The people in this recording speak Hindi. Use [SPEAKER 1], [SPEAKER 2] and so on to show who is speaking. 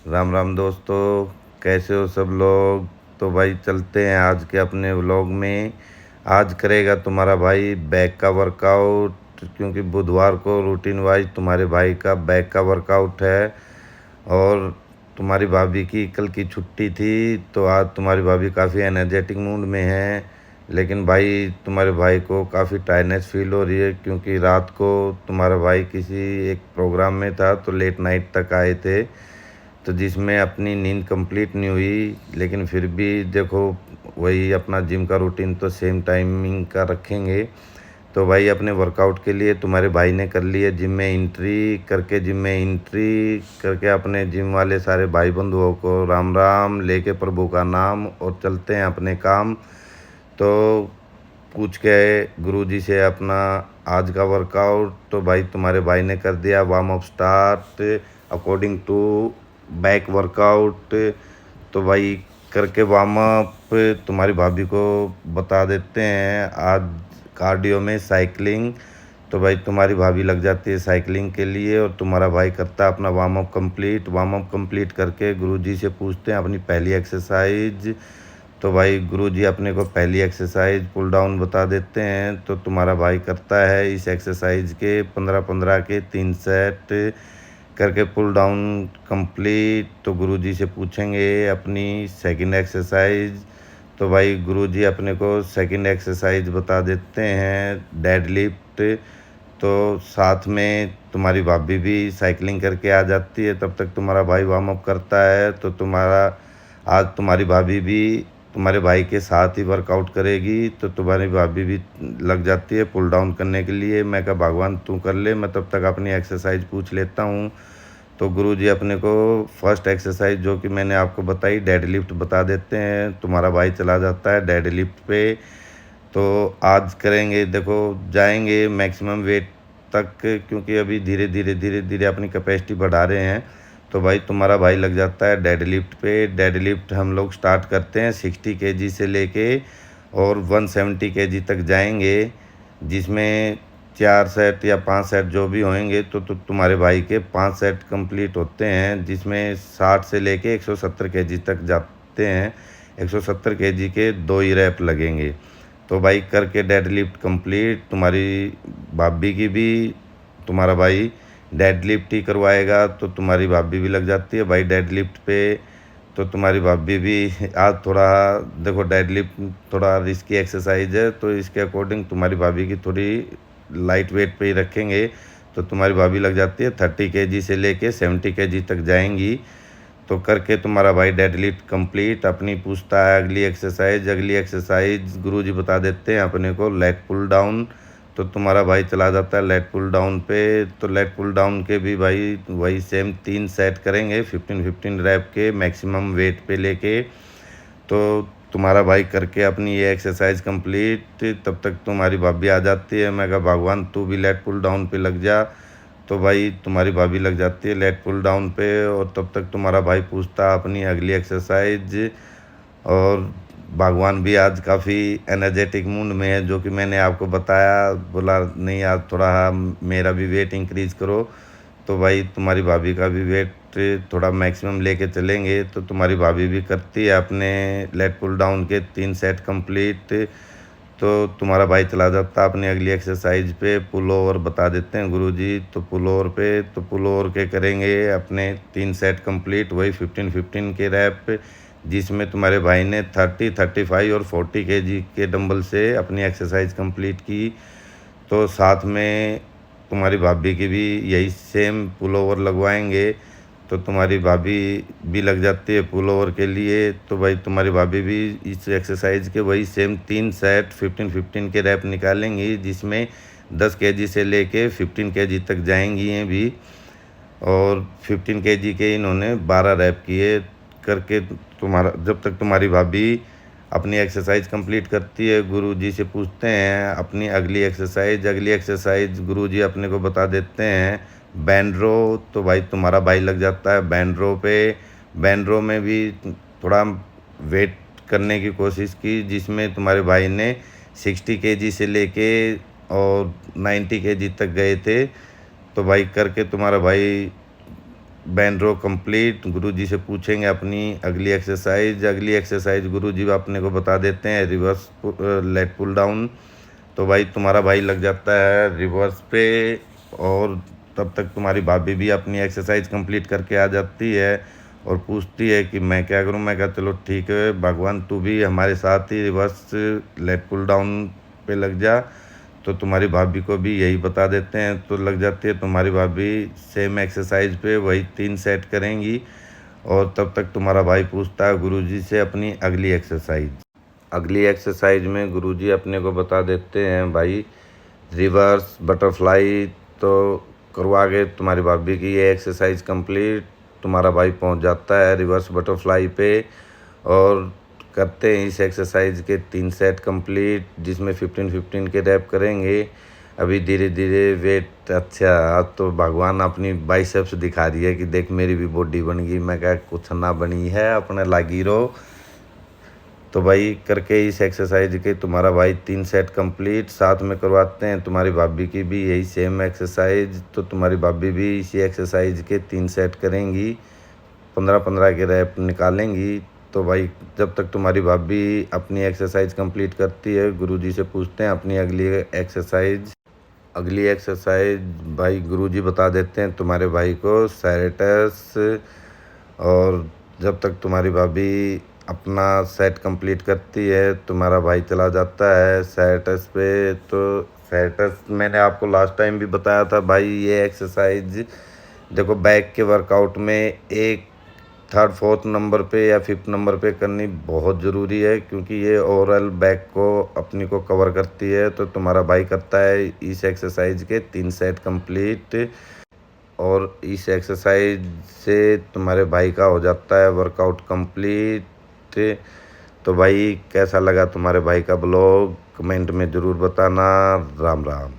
[SPEAKER 1] राम राम दोस्तों, कैसे हो सब लोग। तो भाई चलते हैं आज के अपने व्लॉग में। आज करेगा तुम्हारा भाई बैक का वर्कआउट, क्योंकि बुधवार को रूटीन वाइज तुम्हारे भाई का बैक का वर्कआउट है। और तुम्हारी भाभी की कल की छुट्टी थी, तो आज तुम्हारी भाभी काफ़ी एनर्जेटिक मूड में है। लेकिन भाई तुम्हारे भाई को काफ़ी टायर्डनेस फील हो रही है, क्योंकि रात को तुम्हारा भाई किसी एक प्रोग्राम में था तो लेट नाइट तक आए थे, तो जिसमें अपनी नींद कंप्लीट नहीं हुई। लेकिन फिर भी देखो, वही अपना जिम का रूटीन तो सेम टाइमिंग का रखेंगे। तो भाई अपने वर्कआउट के लिए तुम्हारे भाई ने कर लिया जिम में एंट्री करके अपने जिम वाले सारे भाई बंधुओं को राम राम लेके प्रभु का नाम, और चलते हैं अपने काम। तो पूछ के गुरुजी से अपना आज का वर्कआउट। तो भाई तुम्हारे भाई ने कर दिया warm up start according to back workout. तो भाई करके वार्म अप तुम्हारी भाभी को बता देते हैं आज कार्डियो में साइकिलिंग। तो भाई तुम्हारी भाभी लग जाती है साइकिलिंग के लिए, और तुम्हारा भाई करता है अपना वार्म अप कंप्लीट करके गुरुजी से पूछते हैं अपनी पहली एक्सरसाइज। तो भाई गुरुजी अपने को पहली एक्सरसाइज पुल डाउन बता देते हैं। तो तुम्हारा भाई करता है इस एक्सरसाइज के 15-15 के 3 सेट करके पुल डाउन कंप्लीट। तो गुरुजी से पूछेंगे अपनी सेकंड एक्सरसाइज। तो भाई गुरुजी अपने को सेकंड एक्सरसाइज बता देते हैं डेड लिफ्ट। तो साथ में तुम्हारी भाभी भी साइकिलिंग करके आ जाती है, तब तक तुम्हारा भाई वार्म अप करता है। तो आज तुम्हारी भाभी भी तुम्हारे भाई के साथ ही वर्कआउट करेगी। तो तुम्हारी भाभी भी लग जाती है पुल डाउन करने के लिए। मैं कहा भगवान तू कर ले, मैं तब तक अपनी एक्सरसाइज पूछ लेता हूँ। तो गुरुजी अपने को फर्स्ट एक्सरसाइज जो कि मैंने आपको बताई डेड लिफ्ट बता देते हैं। तुम्हारा भाई चला जाता है डेड लिफ्ट पे। तो आज करेंगे, देखो जाएंगे मैक्सिमम वेट तक, क्योंकि अभी धीरे धीरे अपनी कैपेसिटी बढ़ा रहे हैं। तो भाई तुम्हारा भाई लग जाता है डेड लिफ्ट पे। डेड लिफ्ट हम लोग स्टार्ट करते हैं 60 केजी से लेके और 170 केजी तक जाएंगे, जिसमें 4 सेट या 5 सेट जो भी होंगे। तो तुम्हारे भाई के 5 सेट कंप्लीट होते हैं, जिसमें 60 से लेके 170 केजी तक जाते हैं। 170 केजी के 2 ही रैप लगेंगे। तो भाई करके डेड लिफ्ट कंप्लीट। तुम्हारी भाभी की भी तुम्हारा भाई डेड लिफ्ट ही करवाएगा, तो तुम्हारी भाभी भी लग जाती है भाई डेड लिफ्ट पे। तो तुम्हारी भाभी भी आज थोड़ा, देखो डेड लिफ्ट थोड़ा रिस्की एक्सरसाइज है, तो इसके अकॉर्डिंग तुम्हारी भाभी की थोड़ी लाइट वेट पे ही रखेंगे। तो तुम्हारी भाभी लग जाती है 30 केजी से लेके 70 केजी तक जाएंगी। तो करके तुम्हारा भाई डेड लिफ्ट कंप्लीट अपनी पूछता है अगली एक्सरसाइज। अगली एक्सरसाइज गुरुजी बता देते हैं अपने को लेग पुल डाउन। तो तुम्हारा भाई चला जाता है लेग पुल डाउन पे। तो लेग पुल डाउन के भी भाई वही सेम 3 सेट करेंगे 15-15 रैप के मैक्सिमम वेट पे लेके। तो तुम्हारा भाई करके अपनी ये एक्सरसाइज कंप्लीट, तब तक तुम्हारी भाभी आ जाती है। मैं कहा भगवान तू भी लेट पुल डाउन पे लग जा। तो भाई तुम्हारी भाभी लग जाती है लेट पुल डाउन पे, और तब तक तुम्हारा भाई पूछता अपनी अगली एक्सरसाइज। और भगवान भी आज काफ़ी एनर्जेटिक मूड में है, जो कि मैंने आपको बताया, बोला नहीं आज थोड़ा मेरा भी वेट इंक्रीज़ करो। तो भाई तुम्हारी भाभी का भी वेट थोड़ा मैक्सिमम लेके चलेंगे। तो तुम्हारी भाभी भी करती है अपने लेट पुल डाउन के 3 सेट कंप्लीट। तो तुम्हारा भाई चला जाता है अपनी अगली एक्सरसाइज पे पुल ओवर बता देते हैं गुरुजी। तो पुल ओवर पे तो पुल ओवर के करेंगे अपने 3 सेट कंप्लीट, वही 15-15 के रैप, जिसमें तुम्हारे भाई ने 30, 35 और 40 केजी के डंबल से अपनी एक्सरसाइज कंप्लीट की। तो साथ में तुम्हारी भाभी की भी यही सेम पुल ओवर लगवाएंगे। तो तुम्हारी भाभी भी लग जाती है पुल ओवर के लिए। तो भाई तुम्हारी भाभी भी इस एक्सरसाइज के वही सेम 3 सेट 15-15 के रैप निकालेंगी, जिसमें 10 केजी से लेके 15 केजी तक जाएंगी हैं भी। और 15 केजी के इन्होंने 12 रैप किए करके। तुम्हारा जब तक तुम्हारी भाभी अपनी एक्सरसाइज कंप्लीट करती है, गुरुजी से पूछते हैं अपनी अगली एक्सरसाइज। अगली एक्सरसाइज गुरुजी अपने को बता देते हैं बैंड्रो। तो भाई तुम्हारा भाई लग जाता है बैंड्रो पे। बैंड्रो में भी थोड़ा वेट करने की कोशिश की, जिसमें तुम्हारे भाई ने 60 केजी से लेके और 90 केजी तक गए थे। तो भाई करके तुम्हारा भाई बैंड रो कंप्लीट। गुरुजी से पूछेंगे अपनी अगली एक्सरसाइज गुरुजी अपने को बता देते हैं रिवर्स लेट पुल डाउन। तो भाई तुम्हारा भाई लग जाता है रिवर्स पे, और तब तक तुम्हारी भाभी भी अपनी एक्सरसाइज कंप्लीट करके आ जाती है और पूछती है कि मैं क्या करूं। मैं कहा चलो ठीक है भगवान, तू भी हमारे साथ ही रिवर्स लेट पुल डाउन पे लग जा। तो तुम्हारी भाभी को भी यही बता देते हैं, तो लग जाती है तुम्हारी भाभी सेम एक्सरसाइज पे वही 3 सेट करेंगी। और तब तक तुम्हारा भाई पूछता है गुरुजी से अपनी अगली एक्सरसाइज में गुरुजी अपने को बता देते हैं भाई रिवर्स बटरफ्लाई। तो करवा के तुम्हारी भाभी की ये एक्सरसाइज कंप्लीट। तुम्हारा भाई पहुंच जाता है रिवर्स बटरफ्लाई पे और करते हैं इस एक्सरसाइज के 3 सेट कंप्लीट, जिसमें 15-15 के रैप करेंगे। अभी धीरे धीरे वेट, अच्छा आज तो भगवान अपनी बाइसेप्स दिखा रही है कि देख मेरी भी बॉडी बन गई। मैं क्या कुछ ना बनी है, अपने लागी रहो। तो भाई करके इस एक्सरसाइज के तुम्हारा भाई 3 सेट कंप्लीट। साथ में करवाते हैं तुम्हारी भाभी की भी यही सेम एक्सरसाइज। तो तुम्हारी भाभी भी इसी एक्सरसाइज के 3 सेट करेंगी, 15-15 के रैप निकालेंगी। तो भाई जब तक तुम्हारी भाभी अपनी एक्सरसाइज कंप्लीट करती है गुरुजी से पूछते हैं अपनी अगली एक्सरसाइज भाई गुरुजी बता देते हैं तुम्हारे भाई को सैरेटस। और जब तक तुम्हारी भाभी अपना सेट कंप्लीट करती है तुम्हारा भाई चला जाता है सैरेटस पे। तो सैरेटस मैंने आपको लास्ट टाइम भी बताया था भाई, ये एक्सरसाइज देखो बैक के वर्कआउट में एक 3rd 4th नंबर पे या 5th नंबर पे करनी बहुत ज़रूरी है, क्योंकि ये ओवरऑल बैक को अपनी को कवर करती है। तो तुम्हारा भाई करता है इस एक्सरसाइज के 3 सेट कंप्लीट, और इस एक्सरसाइज से तुम्हारे भाई का हो जाता है वर्कआउट कंप्लीट। तो भाई कैसा लगा तुम्हारे भाई का ब्लॉग कमेंट में ज़रूर बताना। राम राम।